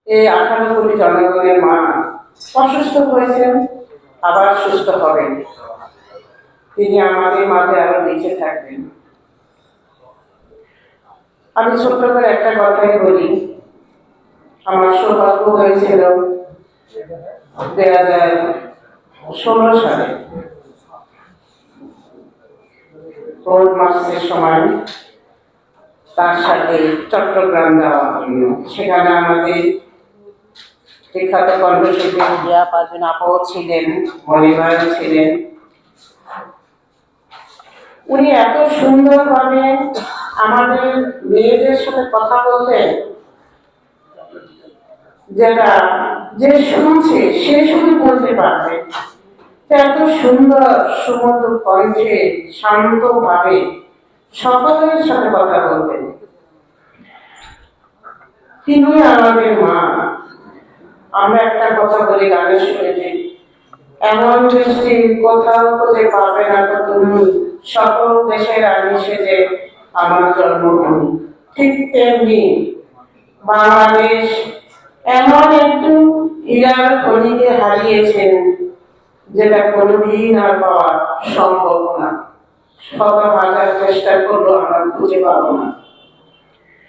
এই 18 কোটি জনগণের মা অসুস্থ হয়েছেন, আবার সুস্থ হবেন। তিনি আমাদের মাঝে আরো বেঁচে থাকবেন। আমি ছোট্ট করে একটা কথাই বলি, আমার সৌভাগ্য হয়েছিল 2016 সালে পৌষ মাসের সময় তার সাথে চট্টগ্রাম যাওয়ার জন্য। সেখানে আমাদের বিখ্যাত কণ্ঠশিল্পী জিয়া পারভিন আপাও ছিলেন, মনিমার ছিলেন। উনি এত সুন্দরভাবে আমাদের মেয়েদের সাথে কথা বলতেন, যেটা যে শুনছে সে শুধু বলতে পারবে। এত সুন্দর সুমধুর কণ্ঠে শান্তভাবে সকলের সাথে কথা বলতেন। তিনি আমাদের মা। আমরা একটা কথা বলি গানের শুনেছি, এমন দৃষ্টি কোথাও খুঁজে পাবে না তো তুমি, সকল দেশের রানী সেজে আমার জন্মভূমি। ঠিক তেমনি বাংলাদেশ এমন একটু হীরার খনিকে হারিয়েছেন, যেটা কোনোদিন আর পাওয়া সম্ভব না। শত হাজার চেষ্টা করলেও আমরা খুঁজে পাবো না।